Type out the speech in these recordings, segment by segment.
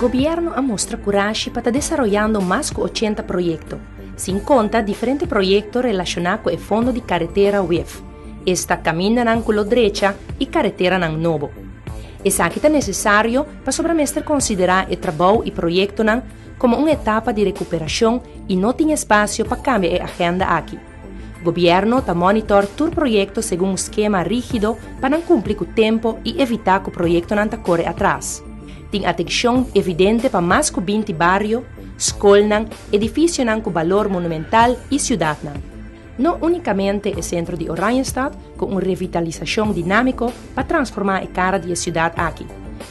gobierno mostra coragem para estar desenvolvendo mais de 80 projetos, sem conta diferentes projetos relacionados com o Fundo de Carretera WIF. Esta caminha na culo direita e carretera na novo. Isso aqui é necessário para sobremestre considerar o trabalho e projeto como uma etapa de recuperação e não tem espaço para cambiar a agenda aqui. O governo está monitor todo projeto segundo um esquema rígido para não cumprir com o tempo e evitar que o projeto não corra atrás. Tem atenção evidente para mais de 20 bairros, escolas, edifícios com valor monumental e cidade. Não unicamente o centro de Oranjestad, com uma revitalização dinâmica para transformar a cara da cidade aqui,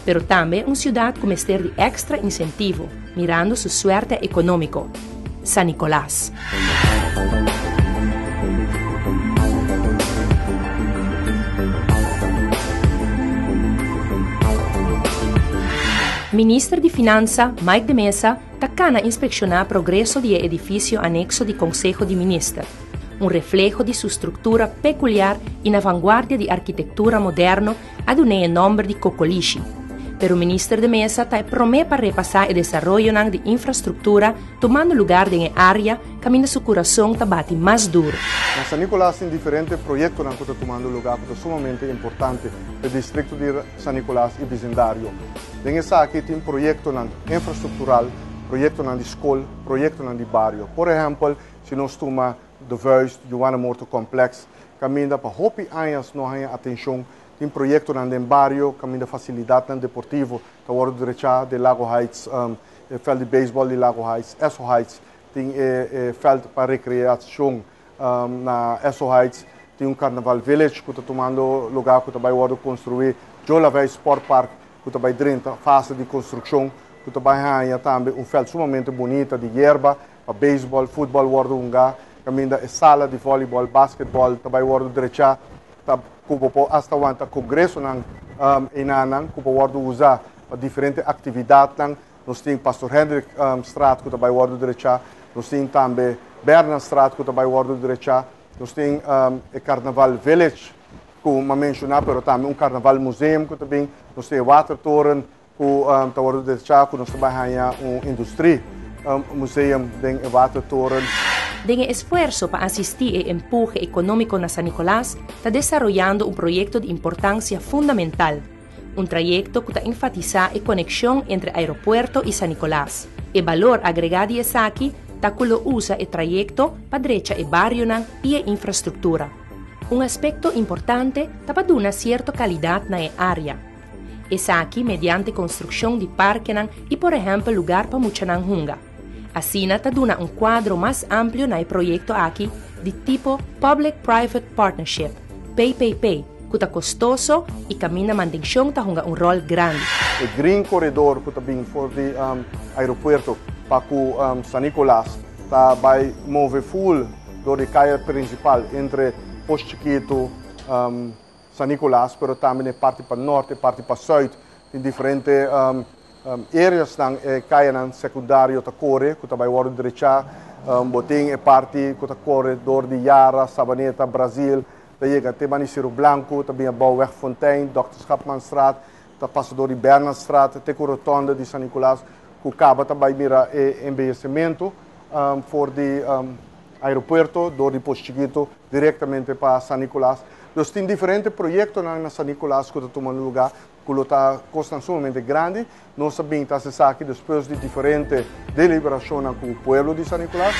mas também uma cidade com mestre de extra incentivo, mirando sua suerte econômica. San Nicolás. Ministro de Finanças, Mike de Mesa, está a inspecionar o progresso do edifício anexo do Conselho de Ministros, um reflejo de sua estrutura peculiar e na vanguardia de arquitetura moderna, adunei o nome de Cocoliche. Pero o ministro de Mesa está promete para repassar o desenvolvimento de infraestrutura, tomando lugar em área que a seu coração está bate mais duro. Na San Nicolás tem diferentes projetos que estão tomando lugar, que são sumamente importantes para o distrito de San Nicolás e vecindário. Nesse aqui tem projetos infraestrutural, projetos de escola, projetos de bairro. Por exemplo, se nós tomamos de Vuist, Johanna Morto Complex, caminha para hopi anos não há atenção. Tem projeto no bairro, caminho de facilidade deportivo, da hora direita de Lago Heights, veld de beisebol de Lago Heights, Esso Heights, tem veld para recreação na Esso Heights, tem Carnaval Village que está tomando lugar, que vai construir, Jolavei Sport Park, que vai dentro fase de construção, que vai também veld sumamente bonito de erva, para beisebol, futebol, caminho de sala de voleibol, basquetebol, vai direita kupo hasta wanta congresso nang inanang kupo wardo usa diferente atividade nang nós tem Pastor Hendrik Straat que também wardo direita nós tem também Bernard Straat que também wardo direita nós tem o Carnaval Village que me mencionar pero também Carnaval Museum que também nós tem Watertoren que tá wardo direita que nós também industrie museum den Watertoren. Den esfuerzo para asistir e empuje económico na San Nicolás, está desarrollando un proyecto de importancia fundamental. Un trayecto que está enfatiza a conexión entre aeropuerto y San Nicolás. El valor agregado de aquí está que lo usa el trayecto para derecha el barrio y la infraestructura. Un aspecto importante está para dar una cierta calidad na área. Es aquí mediante construcción de parques y, por ejemplo, lugar para mucha hunga. Así está dando un cuadro más amplio en el proyecto aquí de tipo Public-Private Partnership, PPP, que está costoso y camina mantención está jugando un rol grande. El Green Corridor que está bien por el aeropuerto para San Nicolás está va mover full do de calle principal entre Posto Chiquito, San Nicolás, pero también parte para norte, parte para sur, en diferentes áreas ng kaya ng secundário ta corre, que também o direita, boting e parte que ta corre dor de Yara, Sabaneta, Brasil, daí chega até Maniciro Blanco, também a Bouwweg Fontein, Dr. Schapmanstraat, ta passador de Bernardstraat, até a rotonda de San Nicolás, que acaba também mira envelhecimento for de aeroporto, dor de Posto Chiquito, diretamente para San Nicolás. Nós temos diferentes projetos na San Nicolás que estão tomando lugar, que está custando sumamente grande. Nós sabemos que aqui depois de diferentes deliberações com o povo de San Nicolás.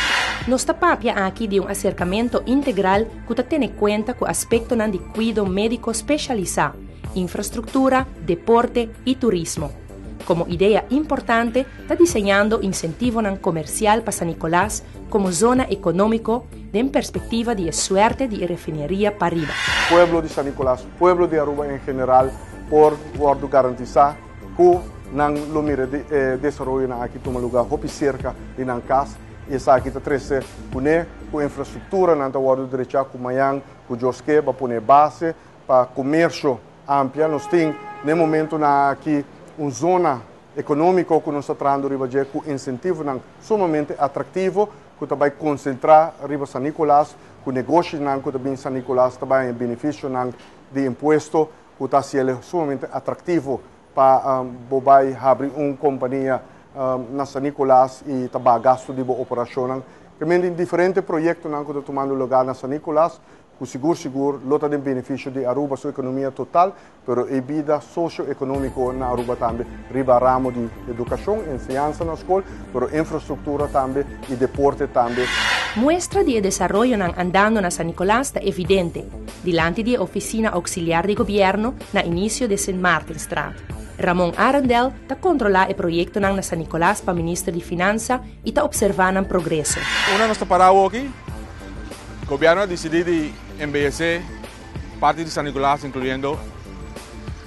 Nós estamos aqui de acercamento integral que está tendo em conta com o aspecto de cuidado médico especializado, infraestrutura, deporte e turismo. Como ideia importante, está desenhando incentivo comercial para San Nicolás como zona econômica em perspectiva de suerte de refineria para arriba. Pueblo de San Nicolás, pueblo de Aruba em geral, por garantizar que não lumire desenvolvimento aqui toma lugar hopi cerca de nan casa e essa aqui está trece com infraestrutura não está guardo direito com manhã com josque para pôr base para comércio ampla nós tem no momento aqui uma zona econômica que nós estamos trazendo riba com incentivo sumamente atrativo que vai concentrar riba San Nicolás com negócios que também San Nicolás também benefício de imposto que está sendo sumamente atrativo para bobai abrir companhia na San Nicolás e também gasto de operação. Também em diferentes projetos que estão tomando lugar na San Nicolás, o seguro, lota de benefício de Aruba sua economia total, pero a vida socioeconômica na Aruba também, riba ramo de educação, ensinança na escola, pero infraestrutura também e deporte também. Muestra de desarrollo andando na San Nicolás está evidente, delante da oficina auxiliar de governo na início de St. Martinstraat. Ramon Arendel está controlando o projeto na San Nicolás para o ministro de Finanças e está observando o progresso. Una nossa parada aqui, o governo decidiu embellecer parte de San Nicolás, incluindo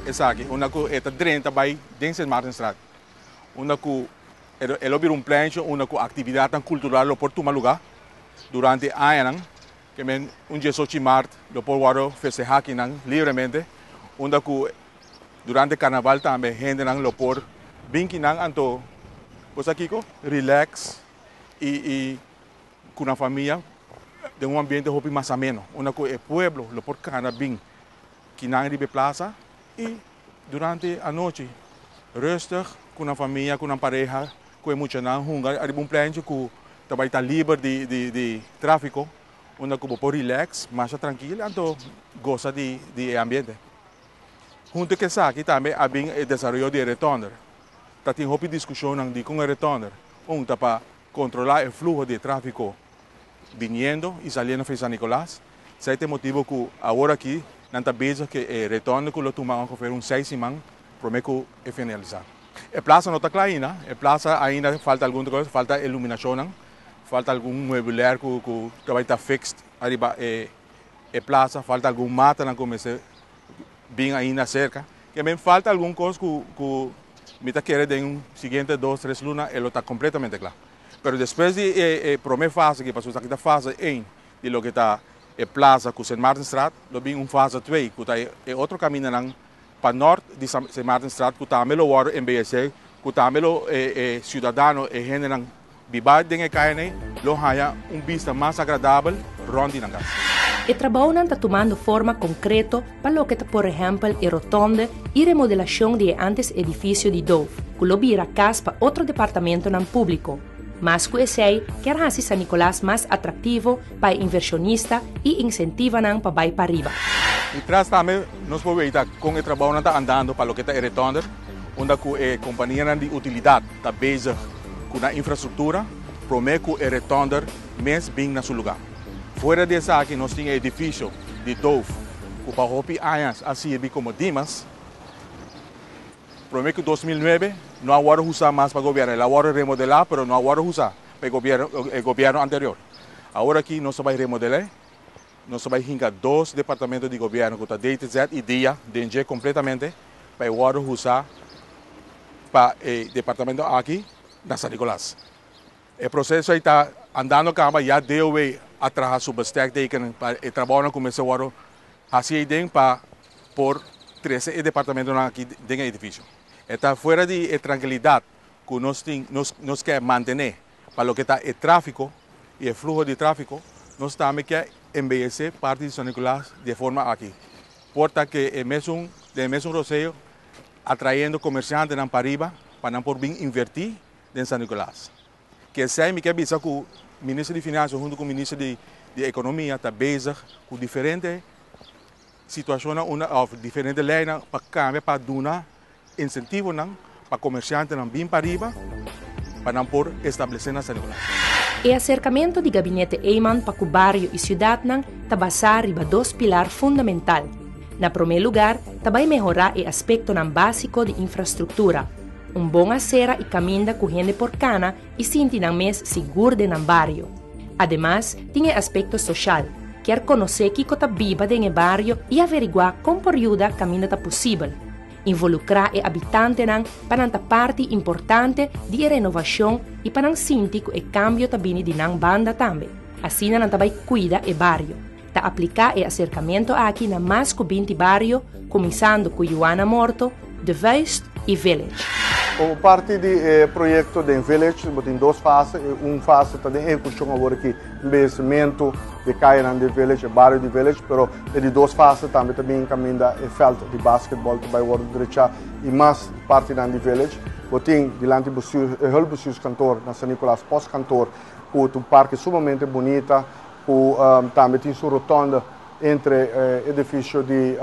essa aqui, uma que está dentro vai de St. Martinstraat. Uma que ele abriu plano, uma que atividade cultural por tomar lugar durante anos, que um dia 8 de março, lo por festejar aqui livremente, uma que durante o carnaval também gente lo por vir anto pues aqui relax e com a família de um ambiente mais ameno, uma que o pueblo lo por cana bem que não ribe plaza e durante a noite rustig com a família, com a pareja, com muito não hungar, arriba plano que também está livre de tráfico, uma que por relax, mais tranquilo, anto gosta de ambiente. Junto com isso aqui também há bem o desenvolvimento de retorno. Está tendo uma discussão com o retorno. Está para controlar o fluxo de tráfego vindo e saindo de San Nicolás. Esse é o motivo que agora aqui não está bem que o retorno que nós tomamos foi 6 semanas para que é finalizar. A praça não está clara ainda. A praça ainda falta alguma coisa, falta iluminação, falta algum mobiliário que vai estar fixo arriba a praça, falta algum mata na começar bem ainda cerca. Também falta alguma coisa que me está querendo em seguinte 2, 3 lunas, ele está completamente claro. Mas depois de primeira fase, que passou aqui da fase 1, de lo que está a plaza com St. Martinstraat, lo vem fase 2, que está outro caminho para norte de St. Martinstraat, que está melhor hora em BSC, que está melhor cidadão e gente não vive dentro da caia, lo haya vista mais agradável, rondi na casa. O trabalho está tomando forma concreta para o que, por exemplo, a rotonda e remodelação do antes edifício de Dove, que lo vira casa para outro departamento não público. Mas que esse quer fazer San Nicolás mais atrativo para inversionista e incentiva para ir para arriba. E traz também, nós podemos ver com o trabalho está andando para o que é a rotonda, onde a companhia de utilidade está bezig com a infraestrutura, promete que a rotonda mesmo bem no seu lugar. Fora dessa aqui, nós temos edifício de Dove, que para hopi anos assim como Dimas. Promete que em 2009 não agora usar mais para o governo, ele agora remodelar, mas não agora usar para o governo anterior. Agora aqui nós vamos remodelar, nós vamos hincar 2 departamentos de governo, que está DTZ e DIA, DNG completamente, para agora usar para o departamento aqui, na San Nicolás. O processo está andando, já deu atrás sobre stack teken para o trabalho começou agora assim para por 13 departamentos aqui dentro do edifício. Está fora de tranquilidade que nós queremos manter para o que está o tráfego e o fluxo de tráfego, nós também queremos embellecer parte de San Nicolás de forma aqui. Porta que é mesmo roceio atraindo comerciantes para arriba para não por bem invertir em San Nicolás. Que sei me quer dizer que o ministro de Finanças junto com o ministro de Economia está bezig com diferentes situações, diferentes leis para cambiar, para dar incentivo para comerciantes vir para arriba para não por estabelecer na San Nicolás. O acercamento do gabinete Eyman para o bairro e cidade está baseado em 2 pilares fundamentais. Na primeiro lugar, vai melhorar o aspecto básico de infraestrutura. Bom acera e caminho com gente por cana e sentir mais seguro no bairro. Además, tem aspecto social. Quer conhecer que está viva no bairro e averiguar como por ajudar caminho está possível. Involucrar o habitante para ser parte importante da renovação e para sentir que o cambio está vindo de banda também. Assim, não vai cuidar do bairro. Está aplicar o acercamento aqui na mais de 20 bairros, começando com Joana Morto, The Vuist e Village. Como parte do projeto do Village, tem duas fases. Uma fase está em construção agora aqui, investimento de caia no Village, bairro do Village, mas de duas fases também caminha o feld de basquetebol que vai ser direita e mais parte do Village. Tem diante do Hulbusius cantor, na São Nicolás pós-cantor, com um parque sumamente bonito, com também tem sua rotonda entre edifício de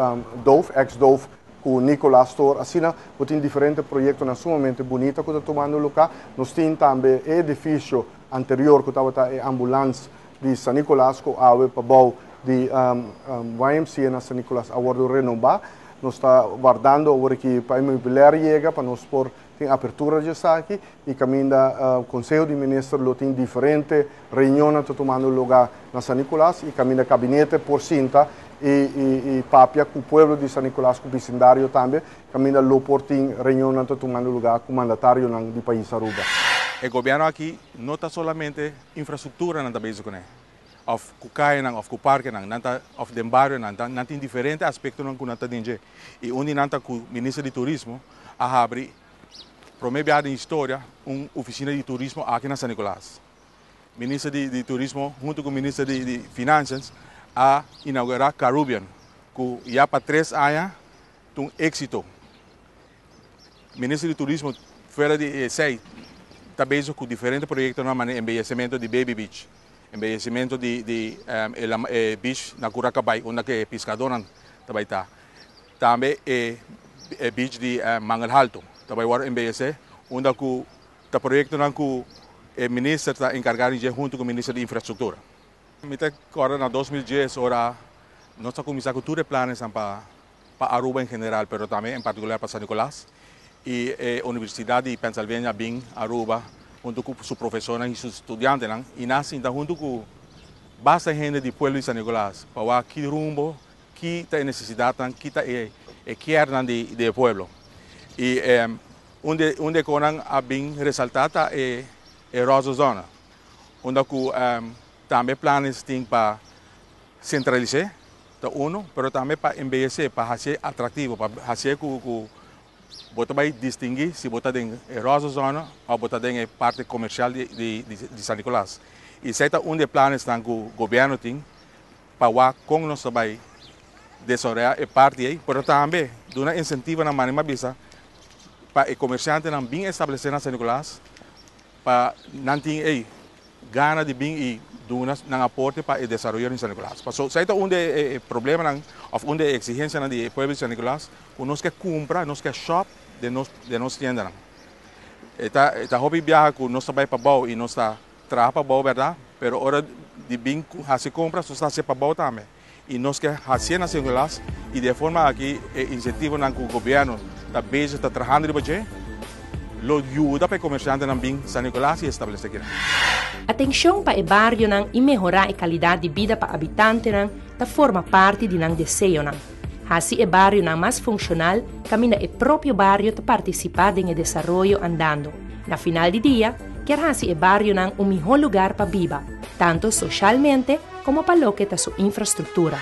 Dove, ex-Dove, com Nicolás Store. Assim, tem diferentes projetos sumamente bonitos que estão tomando lugar. Nós temos também o edifício anterior, que estava a ambulância de São Nicolás, com a para de YMCA na São Nicolás, agora renovar. Nós estamos guardando agora que para a imobiliária chega, para nós pôr tem apertura de aqui e caminho o Conselho de Ministros tem diferentes reuniões que tomando lugar na São Nicolás e caminho o gabinete por cinta e papia com o povo de São Nicolás, com o vecindário também, caminho o portim reuniões que tomando lugar com o mandatário do país Aruba. O governo aqui não está somente infraestrutura na base com of kukai nang of kuparke nang nanta of den barrio nang nanti diferente aspecto nang kunata dinje e onde nanta ku ministro de turismo a abrir promebiada em história oficina de turismo aqui na São Nicolás. Ministro de turismo junto com o ministro de finanças a inaugurar Caribbean que já para 3 anos um êxito. Ministro de turismo fora de sei também com diferentes projetos na maneira embellecimento de Baby Beach. Embellecimento de beach na Curacabay, onde que pescador também está. Também beach de Mangal Alto, também vai embellecer, onde que o projeto que o ministro está encarregado de junto com o ministro de infraestrutura. Agora na 2010 ora nós começamos com todos os planos para Aruba em geral, mas também em particular para São Nicolás e a Universidade de Pennsylvania bem Aruba junto com seus professores e seus estudantes, e nascem junto com basta gente do povo de São Nicolás, para que rumbo, que tem necessidade, que tem quer do povo. E onde conan a bem ressaltada é Rosa Zona, onde também planos tem para centralizar, mas também para embellecer, para fazer atrativo, para fazer que você vai distinguir se você tem Rosa Zona ou você tem a parte comercial de São Nicolás. E esse é dos planos que o governo tem para como nós vamos desenvolver a parte aí, mas também dá incentivo na maneira bisa para o comerciante não bem estabelecer na São Nicolás, para não ter gana de bem e não aporte para o desenvolvimento em São Nicolás. Esse é problema ou exigência do povo de São Nicolás, que nós que compra, nós que shop de nós tiendas. Está hobby viaja que nós vai para Bau e nós está trabalha para Bau, verdade? Pero hora de bem se compra, nós está para Bau também. E nós que fazer na São Nicolás e de forma aqui incentivo que o governo está trabalhando de budget, lo ajuda para o comerciante também São Nicolás e estabelecer aqui. Atenção para o bairro e melhorar a qualidade de vida para habitantes da forma parte de desejo. Assim, o bairro mais funcional caminha o próprio bairro para participar no desenvolvimento andando. Na final do dia, quer assim o bairro melhor lugar para viver, tanto socialmente como para lo que é sua infraestrutura.